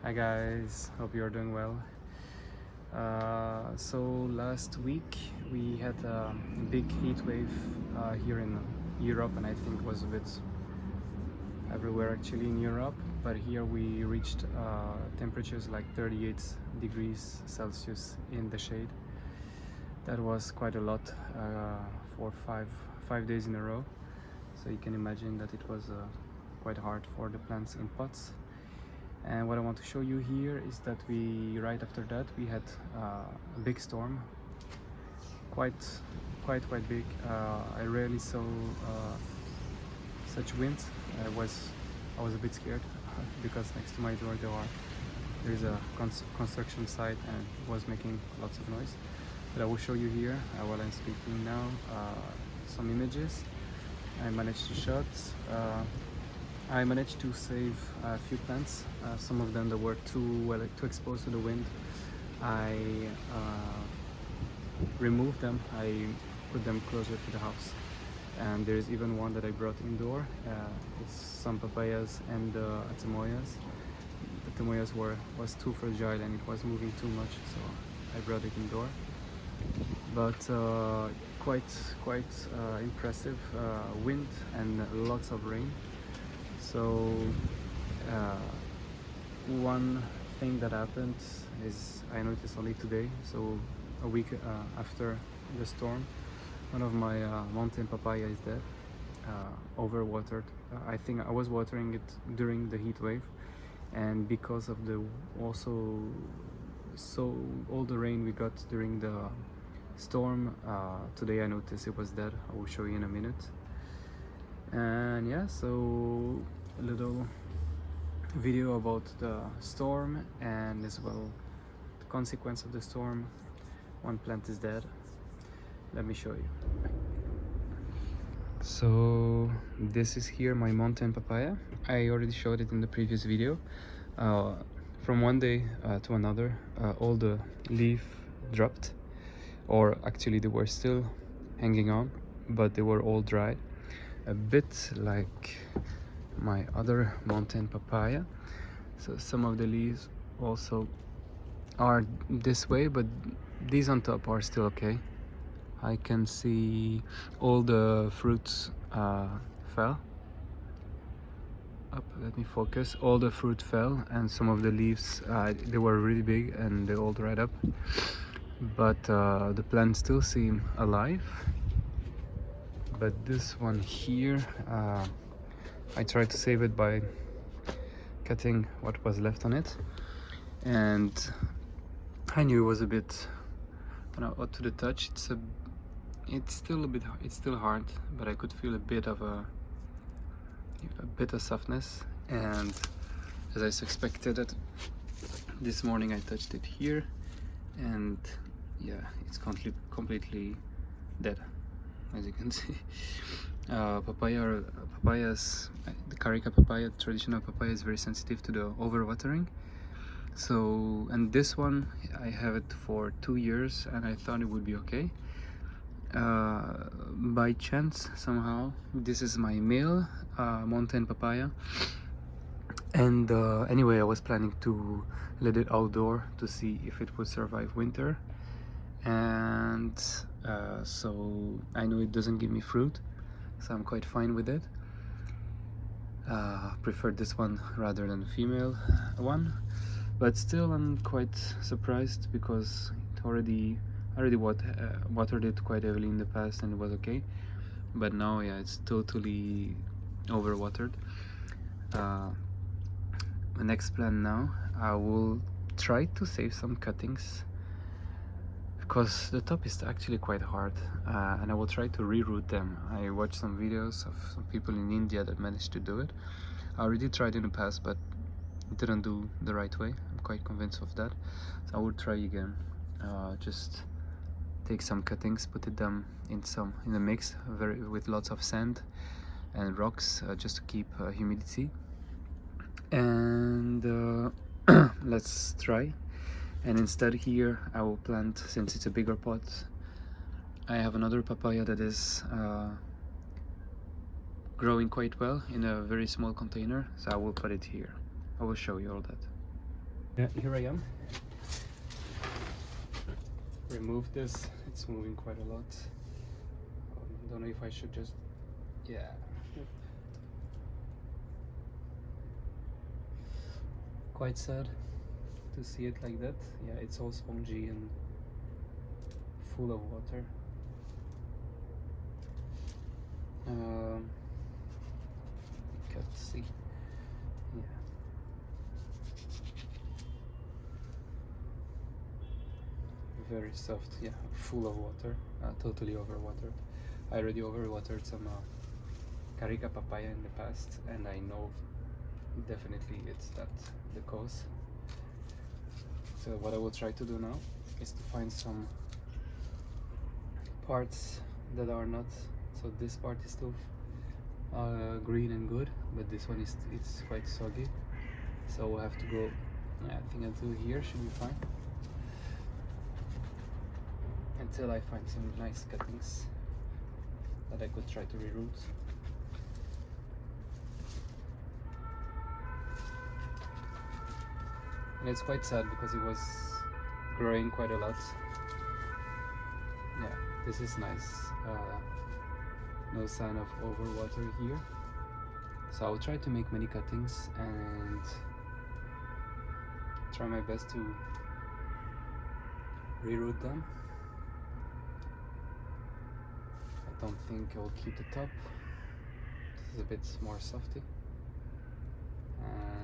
Hi guys, hope you're doing well. So last week we had a big heat wave here in Europe, and I think was a bit everywhere actually in Europe, but here we reached temperatures like 38 degrees Celsius in the shade. That was quite a lot for five days in a row, so you can imagine that it was quite hard for the plants in pots. And what I want to show you here is that right after that we had a big storm, quite big. I rarely saw such winds. I was a bit scared because next to my door there is a construction site and it was making lots of noise. But I will show you here while I'm speaking now some images I managed to shot. I managed to save a few plants. Some of them that were too exposed to the wind, I removed them. I put them closer to the house. And there's even one that I brought indoor. It's some papayas and atemoyas. The atemoyas was too fragile and it was moving too much, so I brought it indoor. But quite impressive wind and lots of rain. So one thing that happened is I noticed only today, so a week after the storm, one of my mountain papaya is dead, overwatered. I think I was watering it during the heat wave, and because of all the rain we got during the storm, today I noticed it was dead. I will show you in a minute. And yeah, so a little video about the storm and as well the consequence of the storm. One plant is dead. Let me show you. So this is here my mountain papaya. I already showed it in the previous video. From one day to another, all the leaf dropped, or actually they were still hanging on, but they were all dried, a bit like my other mountain papaya. So some of the leaves also are this way, but these on top are still okay. I can see all the fruits fell up. Let me focus. All the fruit fell, and some of the leaves they were really big and they all dried up, but the plants still seem alive. But this one here, I tried to save it by cutting what was left on it, and I knew it was a bit odd to the touch. It's still hard, but I could feel a bit of softness. And as I suspected it, this morning I touched it here, and yeah, it's completely dead, as you can see. Papayas, the carica papaya, traditional papaya, is very sensitive to the overwatering. So, and this one, I have it for 2 years and I thought it would be okay. By chance, somehow, this is my male mountain papaya. And anyway, I was planning to let it outdoor to see if it would survive winter. And so I know it doesn't give me fruit, so I'm quite fine with it. Prefer this one rather than the female one, but still I'm quite surprised because I already watered it quite heavily in the past and it was okay, but now yeah, it's totally overwatered. The next plan now, I will try to save some cuttings because the top is actually quite hard, and I will try to reroot them. I watched some videos of some people in India that managed to do it. I already tried in the past, but it didn't do the right way. I'm quite convinced of that, so I will try again. Just take some cuttings, put them in a mix with lots of sand and rocks, just to keep humidity, and let's try. And instead here I will plant, since it's a bigger pot, I have another papaya that is growing quite well in a very small container, so I will put it here. I will show you all that. Yeah, here I am. Remove this, it's moving quite a lot. Don't know if I should just, yeah. Quite sad to see it like that. Yeah, it's all spongy and full of water. You can see, yeah. Very soft, yeah, full of water, totally overwatered. I already overwatered some carica papaya in the past, and I know definitely it's that the cause. So what I will try to do now is to find some parts that are not, so this part is still green and good, but this one is, it's quite soggy, so we'll have to go, I think until here should be fine, until I find some nice cuttings that I could try to reroot. And it's quite sad because it was growing quite a lot. Yeah, this is nice. No sign of overwater here. So I'll try to make many cuttings and try my best to reroot them. I don't think I'll keep the top. This is a bit more softy.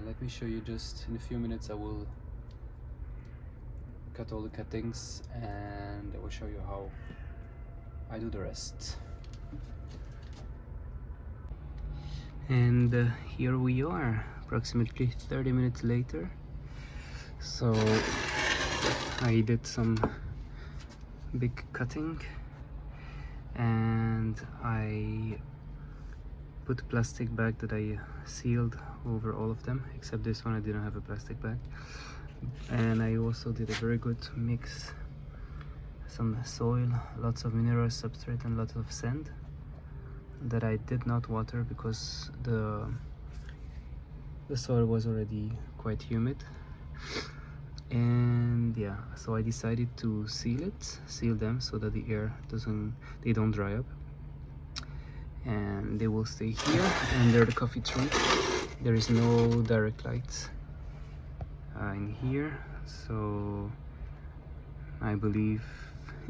Let me show you just in a few minutes. I will cut all the cuttings and I will show you how I do the rest. And here we are, approximately 30 minutes later. So I did some big cutting and I put a plastic bag that I sealed over all of them, except this one I didn't have a plastic bag. And I also did a very good mix, some soil, lots of mineral substrate and lots of sand that I did not water because the soil was already quite humid. And yeah, so I decided to seal them so that the air they don't dry up, and they will stay here. And they're the coffee tree. There is no direct light in here, so I believe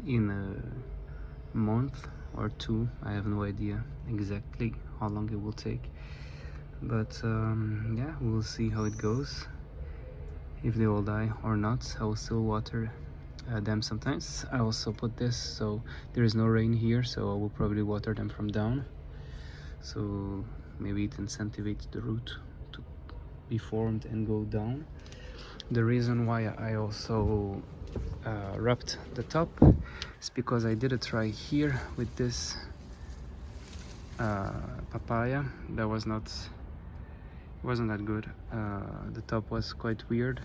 in a month or two, I have no idea exactly how long it will take, but yeah, we'll see how it goes. If they all die or not, I will still water them sometimes. I also put this so there is no rain here, so I will probably water them from down, so maybe it incentivizes the root to be formed and go down. The reason why I also wrapped the top is because I did a try here with this papaya that wasn't that good. The top was quite weird,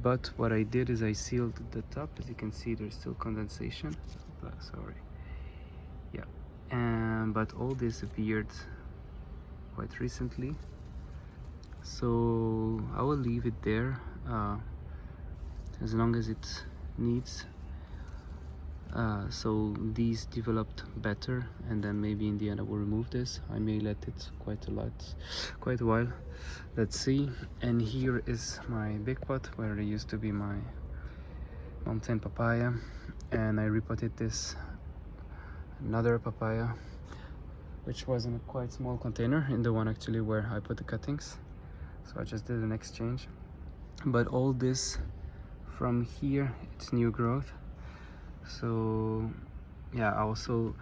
but what I did is I sealed the top. As you can see, there's still condensation, sorry, yeah, but all this appeared quite recently, so I will leave it there as long as it needs. So these developed better, and then maybe in the end I will remove this. I may let it quite a while, let's see. And here is my big pot where there used to be my mountain papaya, and I repotted this another papaya which was in a quite small container, in the one actually where I put the cuttings, so I just did an exchange. But all this from here, it's new growth. So yeah, also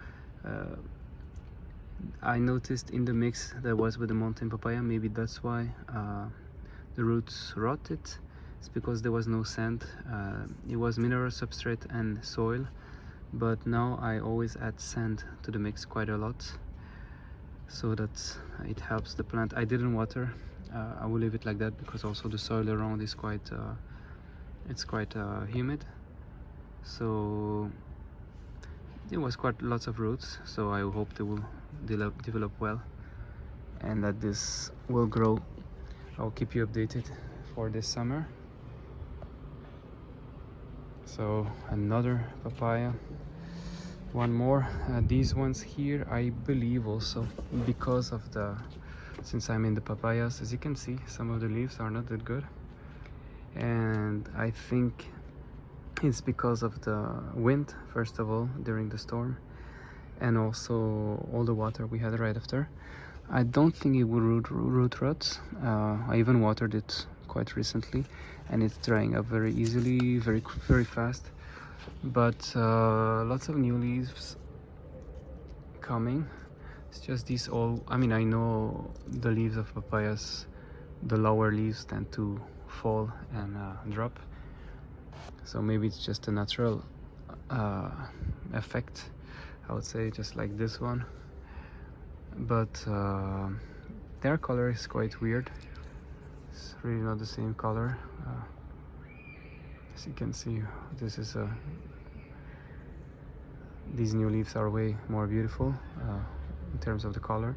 I noticed in the mix that was with the mountain papaya, maybe that's why the roots rotted. It's because there was no sand. It was mineral substrate and soil, but now I always add sand to the mix quite a lot, so that it helps the plant. I didn't water. I will leave it like that because also the soil around is quite humid, so it was quite lots of roots. So I hope they will develop well and that this will grow. I'll keep you updated for this summer. So another papaya, one more. These ones here, I believe also because of the, since I'm in the papayas, as you can see, some of the leaves are not that good, and I think it's because of the wind, first of all, during the storm, and also all the water we had right after. I don't think it will root rot. I even watered it quite recently, and it's drying up very easily, very fast. But lots of new leaves coming. It's just these all, I mean, I know the leaves of papayas, the lower leaves tend to fall and drop, so maybe it's just a natural effect, I would say, just like this one. But their color is quite weird. It's really not the same color. As you can see, this is these new leaves are way more beautiful in terms of the color.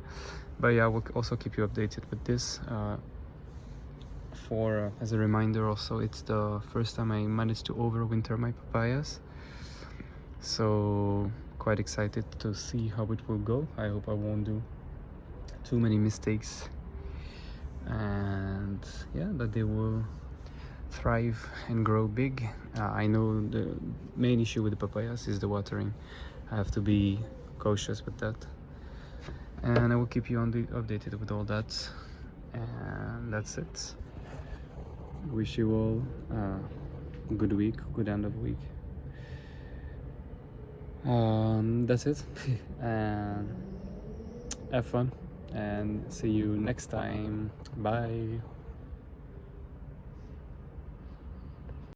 But yeah, we'll also keep you updated with this. For as a reminder, also, it's the first time I managed to overwinter my papayas, so quite excited to see how it will go. I hope I won't do too many mistakes, and yeah, that they will thrive and grow big. I know the main issue with the papayas is the watering. I have to be cautious with that, and I will keep you updated with all that. And that's it. Wish you all a good week, good end of week. That's it. And have fun, and see you next time. Bye.